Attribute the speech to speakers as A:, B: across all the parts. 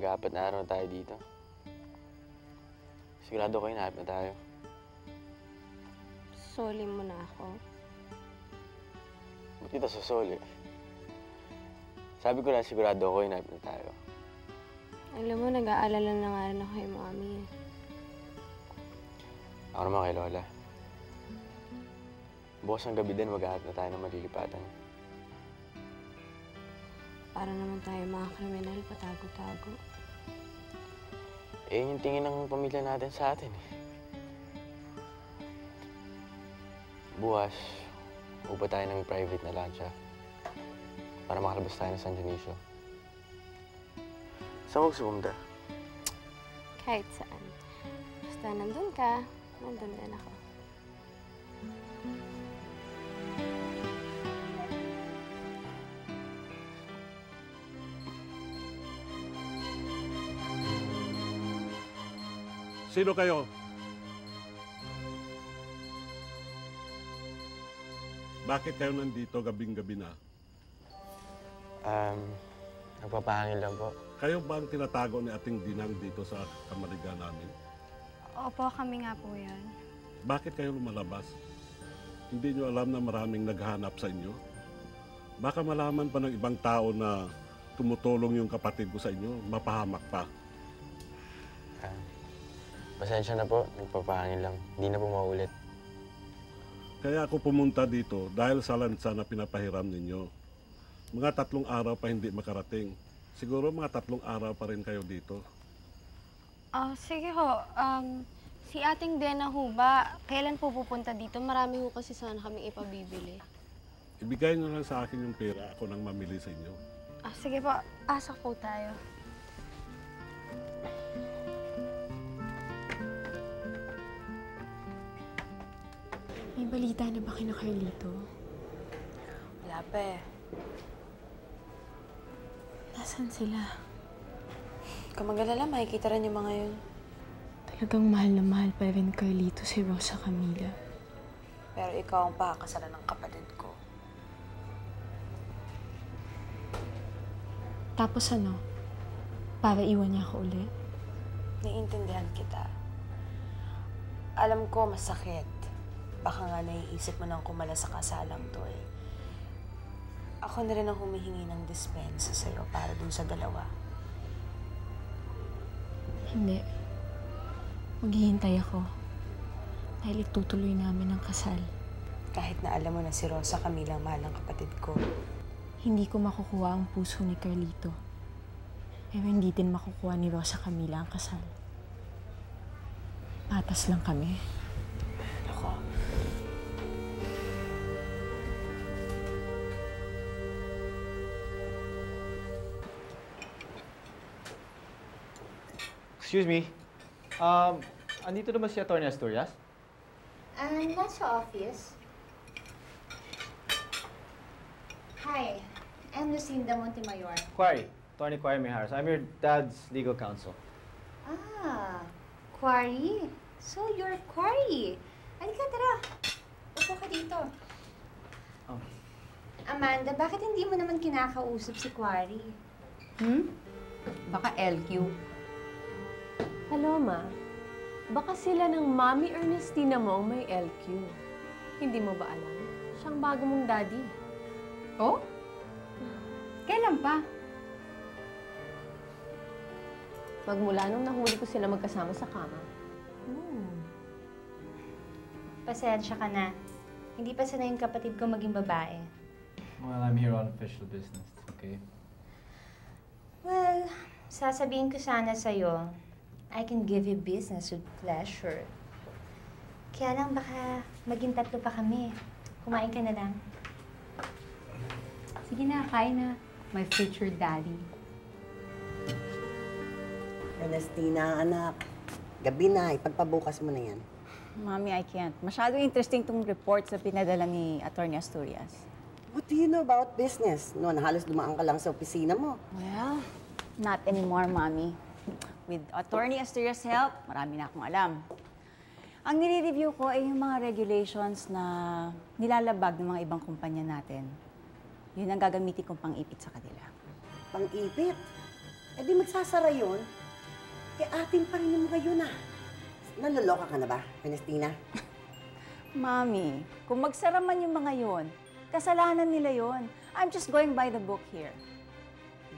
A: Mag-aapat na araw na tayo dito. Sigurado ko hinahanap na tayo.
B: Soli mo na ako.
A: Ba't kita susuli? Sabi ko na sigurado ko hinahanap na tayo.
B: Alam mo, nag-aalala na nga rin ako kay Mami.
A: Ako naman kay Lola. Bukas ng gabi din, maghahanap na tayo ng malilipatan.
B: Para naman tayo mga kriminal, patago-tago.
A: Eh, yung tingin ng pamilya natin sa atin eh. Bukas, upa tayo ng private na lancha para makalabas tayo ng San Dionisio. Saan mo gusto pumunta?
B: Kahit saan. Basta nandun ka, nandun din ako.
C: Sino kayo? Bakit kayo nandito gabing-gabi na?
A: Nagpapahangin lang po.
C: Kayo ba ang tinatago ni Ating Dinang dito sa kamariga namin?
D: Opo, kami nga po yan.
C: Bakit kayo lumalabas? Hindi nyo alam na maraming naghahanap sa inyo? Baka malaman pa ng ibang tao na tumutulong yung kapatid ko sa inyo, mapahamak pa.
A: Pasensya na po, nagpapahangin lang. Hindi na po maulit.
C: Kaya ako pumunta dito dahil sa lansa na pinapahiram ninyo. Mga 3 araw pa hindi makarating. Siguro mga 3 araw pa rin kayo dito.
D: Sige ho. Si Ating Dena ho ba, kailan po pupunta dito? Marami ho kasi sana kaming ipabibili.
C: Ibigay nyo lang sa akin yung pera, ako nang mamili sa inyo.
D: Sige po, asak po tayo.
E: May balita na ba kina Carlito?
B: Wala pa eh.
E: Nasaan sila?
B: Kung mag-alala, makikita rin yung mga yun.
E: Talagang mahal na mahal pa rin Carlito si Rosa Camila.
B: Pero ikaw ang pakakasalan ng kapatid ko.
E: Tapos ano? Para iwan niya ako ulit?
B: Naiintindihan kita. Alam ko masakit. Baka nga naiisip mo nang kumala sa kasalang to eh. Ako na rin ang humihingi ng dispensa sa'yo para dun sa dalawa.
E: Hindi. Maghihintay ako. Dahil itutuloy namin ang kasal.
B: Kahit na alam mo na si Rosa Camila ang mahal ng kapatid ko.
E: Hindi ko makukuha ang puso ni Carlito. Pero hindi din makukuha ni Rosa Camila ang kasal. Patas lang kami.
B: Ako.
F: Excuse me. Andito na ba si Atty. Asturias?
G: Nasa office. Hi, I'm Lucinda Montemayor.
F: Quarry. Atty. Quarry Mijares. I'm your dad's legal counsel.
G: Quarry. So, you're Quarry. Halika, tara. Upo ka dito.
F: Oh.
G: Amanda, bakit hindi mo naman kinakausap si Quarry?
H: Baka LQ. Hello, Ma. Baka sila ng Mami Ernestina mo ang may LQ. Hindi mo ba alam? Siyang bago mong daddy.
G: Oh? Kailan pa?
H: Magmula nung nahuli ko sila magkasama sa kama.
G: Pasensya ka na. Hindi pa sanay yung kapatid ko maging babae.
F: Well, I'm here on official business, okay?
G: Well, sasabihin ko sana sa'yo, I can give you business with pleasure. Kaya lang baka maging 3 pa kami. Kumain ka na lang.
I: Sige na, kain na. My future daddy.
J: Ernestina, anak. Gabi na, ipagpabukas mo na yan.
K: Mami, I can't. Masyado interesting tong report sa pinadala ni Atty. Asturias.
J: What do you know about business? Noon, halos dumaan ka lang sa opisina mo.
K: Well, not anymore, Mami. With Atty. Asturias' help, marami na akong alam. Ang nire-review ko ay yung mga regulations na nilalabag ng mga ibang kumpanya natin. Yun ang gagamitin kong pang-ipit sa kanila.
J: Pang-ipit? Eh di magsasara yun. Eh atin pa rin yung ngayon ah. Naloloka ka na ba, Ernestina?
K: Mami, kung magsara man yung mga yon, kasalanan nila yon. I'm just going by the book here.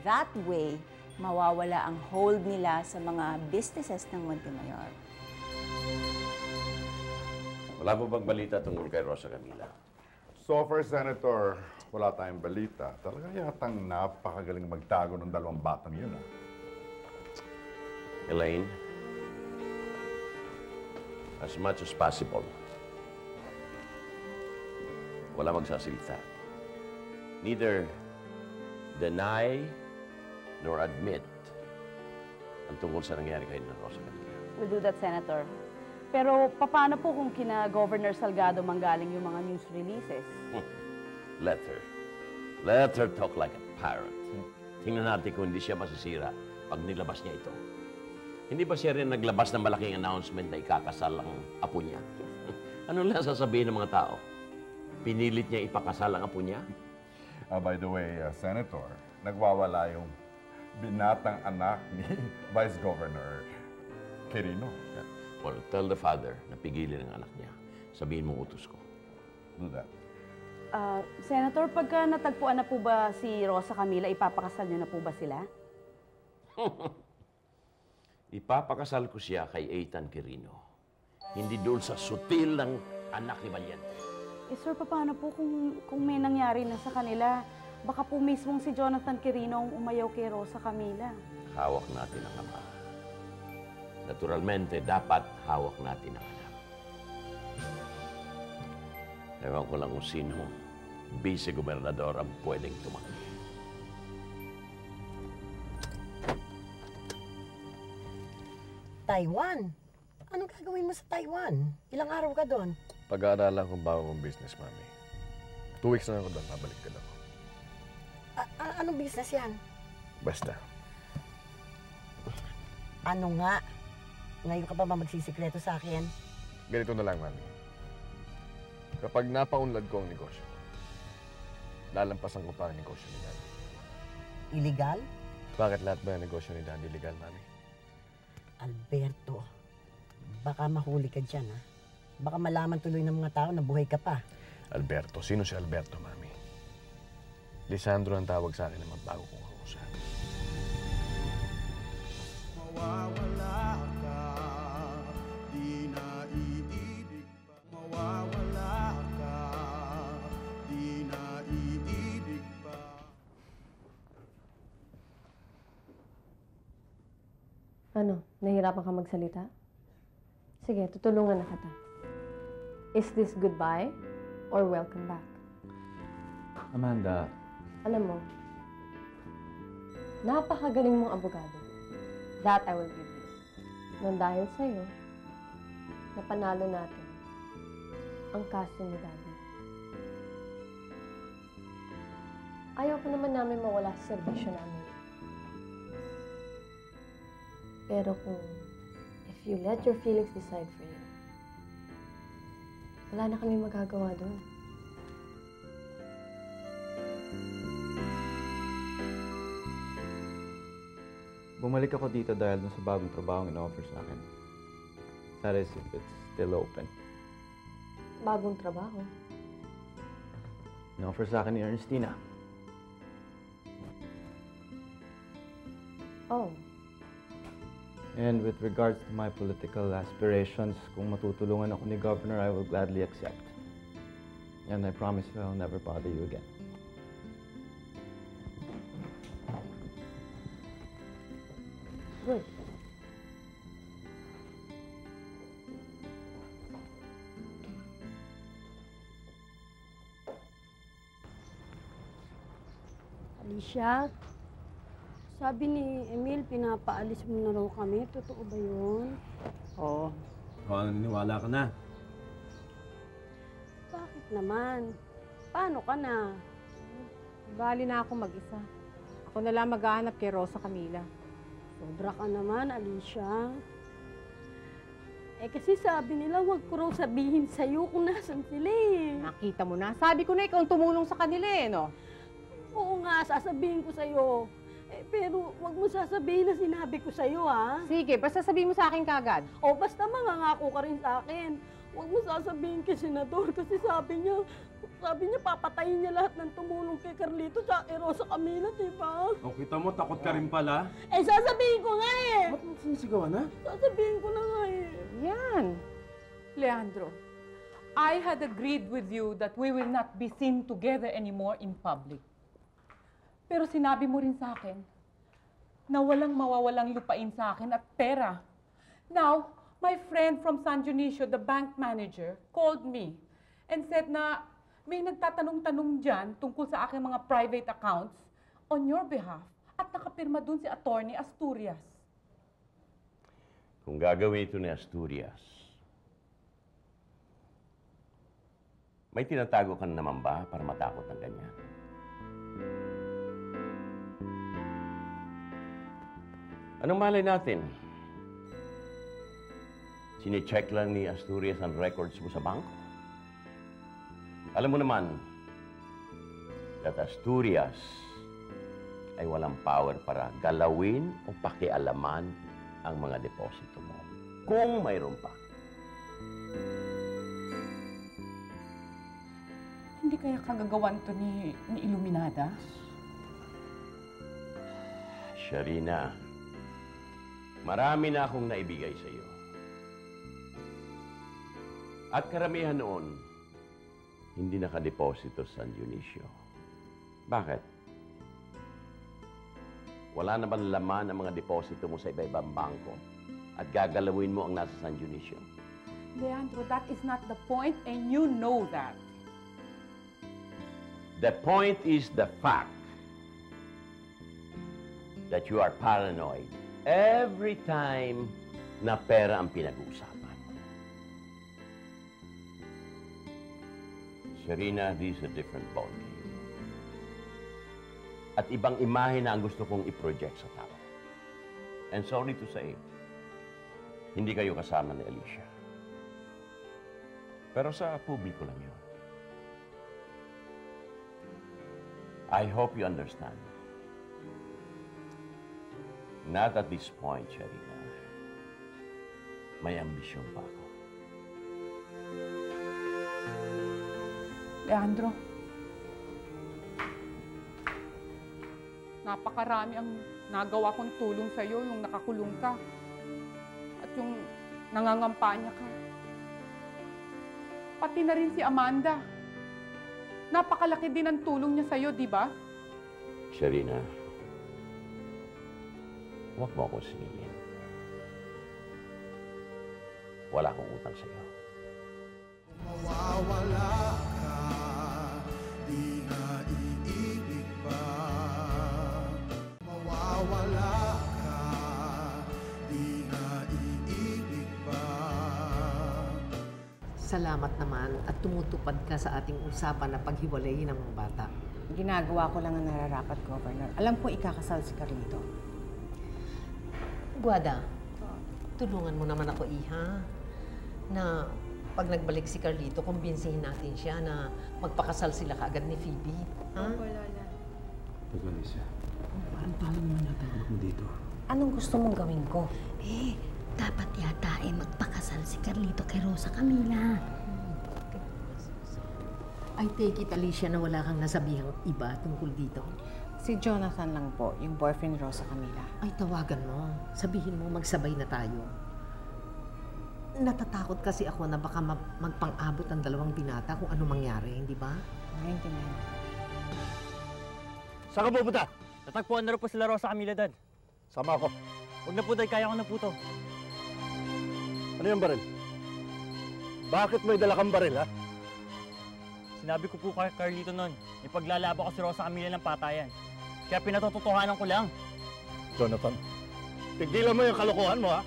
K: That way, mawawala ang hold nila sa mga businesses ng Montemayor.
L: Wala mo bang balita tungkol kay Rosa Camila?
M: So far, Senator, wala tayong balita. Talaga yatang napakagaling magtago ng dalawang batang yun, ah.
L: Elaine, as much as possible, wala magsasalita. Neither deny nor admit ang tungkol sa nangyari kay Rosa Camila.
N: We'll do that, Senator. Pero paano po kung kina Governor Salgado manggaling yung mga news releases?
L: Let her. Let her talk like a parrot. Tingnan natin kung hindi siya masisira pag nilabas niya ito. Hindi ba siya rin naglabas ng malaking announcement na ikakasal ang apo niya? Ano lang sasabihin ng mga tao? Pinilit niya ipakasal ang apo niya?
M: By the way, Senator, nagwawala yung binatang anak ni Vice Governor Quirino.
L: Yeah. Well, tell the father na pigilin ang anak niya. Sabihin mo utos ko.
M: Do that.
N: Senator, pagka natagpuan na po ba si Rosa Camila, ipapakasal niyo na po ba sila?
L: Ipapakasal ko siya kay Ethan Quirino. Hindi doon sa sutil ng anak ni Valiente.
N: Eh, sir, paano po kung may nangyari na sa kanila? Baka po mismong si Jonathan Quirino ang umayaw kay Rosa Camila.
L: Hawak natin ang ama. Naturalmente, dapat hawak natin ang anak. Ewan ko lang kung sino vice-gobernador ang pwedeng tumanggi.
J: Taiwan? Anong gagawin mo sa Taiwan? Ilang araw ka doon?
A: Pag-aaralan kong bagong business, Mami. 2 weeks na ako doon, babalik ka ako.
J: Anong business yan?
A: Basta.
J: Ano nga? Ngayon ka pa ba magsisikreto sa akin?
A: Ganito na lang, Mami. Kapag napaunlad ko ang negosyo, lalampasan ko pa ang negosyo ni Daddy.
J: Illegal?
A: Bakit lahat ba ang negosyo ni Daddy illegal, Mami?
J: Alberto, baka mahuli ka dyan, ha? Baka malaman tuloy ng mga tao na buhay ka pa.
A: Alberto? Sino si Alberto, Mami? Lisandro ang tawag sa akin naman bago kong kausap.
O: Mawawala ka, di na iibig pa. Mawawala ka, di na iibig pa.
H: Ano? Nahihirapan ka magsalita? Sige, tutulungan na kita. Is this goodbye or welcome back?
F: Amanda,
H: Alam mo, napakagaling mong abogado. That I will give you. Nang dahil sa'yo, napanalo natin ang kaso ni Daddy. Ayaw pa naman namin mawala sa serbisyo namin. Pero kung if you let your feelings decide for you, wala na kami magagawa doon.
F: bumalik ako dito dahil dun sa bagong trabahong in-offer sa akin. That is, if it's still open.
H: Bagong trabaho?
F: In-offer sa akin ni Ernestina.
H: Oh.
F: And with regards to my political aspirations, kung matutulungan ako ni Governor, I will gladly accept. And I promise you I'll never bother you again.
H: Good.
P: Alicia, sabi ni Emil, pinapaalis mo na raw kami. Totoo ba yun?
F: Oo. Naniniwala ka na.
P: Bakit naman? Paano ka na?
Q: Bali na ako mag-isa. Ako na lang maghahanap kay Rosa Camila.
P: Sobra ka naman, Alicia. Eh kasi sabi nila, huwag ko raw sabihin sa'yo kung nasan sila eh.
Q: Nakita mo na. Sabi ko na ikaw ang tumulong sa kanila eh, no?
P: Oo nga, sasabihin ko sa'yo. Pero wag mo sasabihin na sinabi ko sa'yo, ha?
Q: Sige, basta sabihin mo sa akin kagad.
P: O basta mangangako ka rin sa akin. Huwag mo sasabihin kay Senador kasi sabi niya papatayin niya lahat ng tumulong kay Carlito sa Rosa Camila, di ba?
R: O, kita mo, takot ka rin pala.
P: Sasabihin ko nga eh!
R: Ba't mo sinisigawan na?
P: Sasabihin ko na nga eh.
S: Yan. Leandro, I had agreed with you that we will not be seen together anymore in public. Pero sinabi mo rin sa akin na walang mawawalang lupain sa akin at pera. Now, my friend from San Dionisio, the bank manager, called me and said na may nagtatanong-tanong dyan tungkol sa aking mga private accounts on your behalf at nakapirma dun si Attorney Asturias.
L: Kung gagawin ito ni Asturias, may tinatago ka naman ba para matakot ng ganyan? Anong malay natin? Sine-check lang ni Asturias ang records mo sa bangko. Alam mo naman, that Asturias ay walang power para galawin o pakialaman ang mga deposito mo. Kung mayroon pa.
S: Hindi kaya kagagawan to ni Iluminada?
L: Sharina, marami na akong naibigay sa iyo. At karamihan noon, hindi nakadeposito sa San Dionisio. Bakit? Wala na bang laman ang mga deposito mo sa iba-ibang bangko at gagalawin mo ang nasa San Dionisio?
S: Leandro, that is not the point and you know that.
L: The point is the fact that you are paranoid every time na pera ang pinag-uusapan. Sharina, this is a different ballgame. At ibang imahe na ang gusto kong i-project sa tao. And sorry to say, hindi kayo kasama ni Alicia. Pero sa publiko lang yun. I hope you understand. Not at this point, Sharina. May ambisyon pa ako.
S: Leandro, napakarami ang nagawa kong tulong sa'yo, yung nakakulong ka at yung nangangampanya ka. Pati na rin si Amanda. Napakalaki din ang tulong niya sa'yo, di ba?
L: Sharina, huwag mo akong singilin. Wala akong utang sa'yo.
O: Mawawala ka, di na iibig pa. Mawawala ka, di na iibig pa.
J: Salamat naman at tumutupad ka sa ating usapan na paghiwalayin ng mga bata.
K: Ginagawa ko lang ang nararapat, Governor. Alam ko ikakasal si Carlito.
J: Guada, tulungan mo naman ako, Iha, na pag nagbalik si Carlito, kumbinsihin natin siya na magpakasal sila kaagad ni Phoebe. Ha?
R: Teka, Alicia. Parang talo naman yata ang anak mo dito.
K: Anong gusto mong gawin ko?
P: Dapat yata magpakasal si Carlito kay Rosa Camila.
J: I take it, Alicia, na wala kang nasabihang iba tungkol dito.
K: Si Jonathan lang po, yung boyfriend ni Rosa Camila.
J: Ay, tawagan mo. Sabihin mo magsabay na tayo. Natatakot kasi ako na baka magpang-abot ang dalawang binata kung ano mangyari, hindi ba?
K: Maintindihan.
T: Saan ka pupunta? Natagpuan na rin po sila Rosa Camila, Dad.
M: Sama ako.
T: Huwag na po, Dad. Kaya ko na po to.
M: Ano yung baril? Bakit may dala kang baril, ha?
T: Sinabi ko po kay Carlito noon, ipaglalaban ko si Rosa Camila ng patayan. Kaya pinatototohanan ko lang.
M: Jonathan, tigilan mo yung kalokohan mo, ha?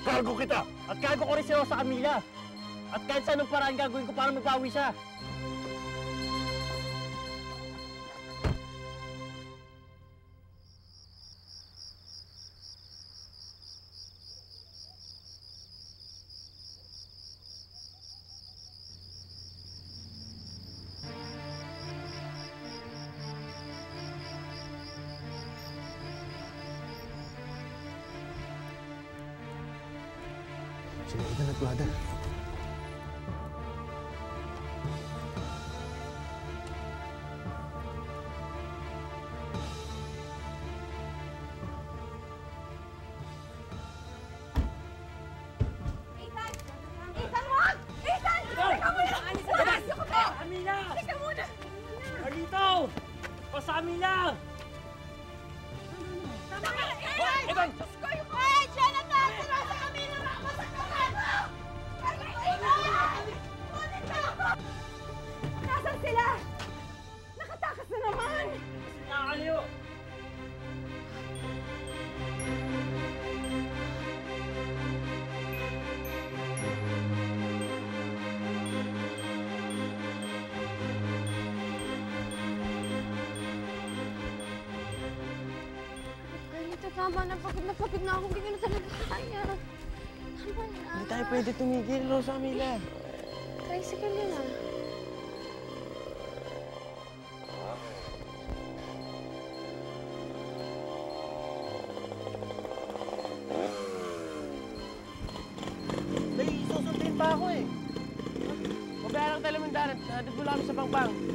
M: Cargo kita!
T: At cargo ko rin si Rosa Camila. At kahit sa anong paraan gagawin ko para magbawi siya.
R: Sige, Ethan at brother.
P: Ethan, wag! Ethan! Teka muna! Alis ko po!
T: Amila!
P: Teka muna!
T: Carlito! Pasa Amila!
P: Tama ka! Ethan! Diyos ko yung... Hey! Jonathan! Si Rosa Camila! Masaktan mo! Ethan! Kunin mo ako! Nasaan sila? Nakatakas na naman!
T: Nakakaliw!
D: Carlito, tama na. Pagod na ako. Hindi ko na talaga kaya. Tama na.
U: Hindi tayo pwede tumigil, Rosa Camila.
D: Tricycle yun ah.
U: May susundin pa ako eh. Mabayaan lang tayo lamandanan. Nandito mo lang kami sa pangpang.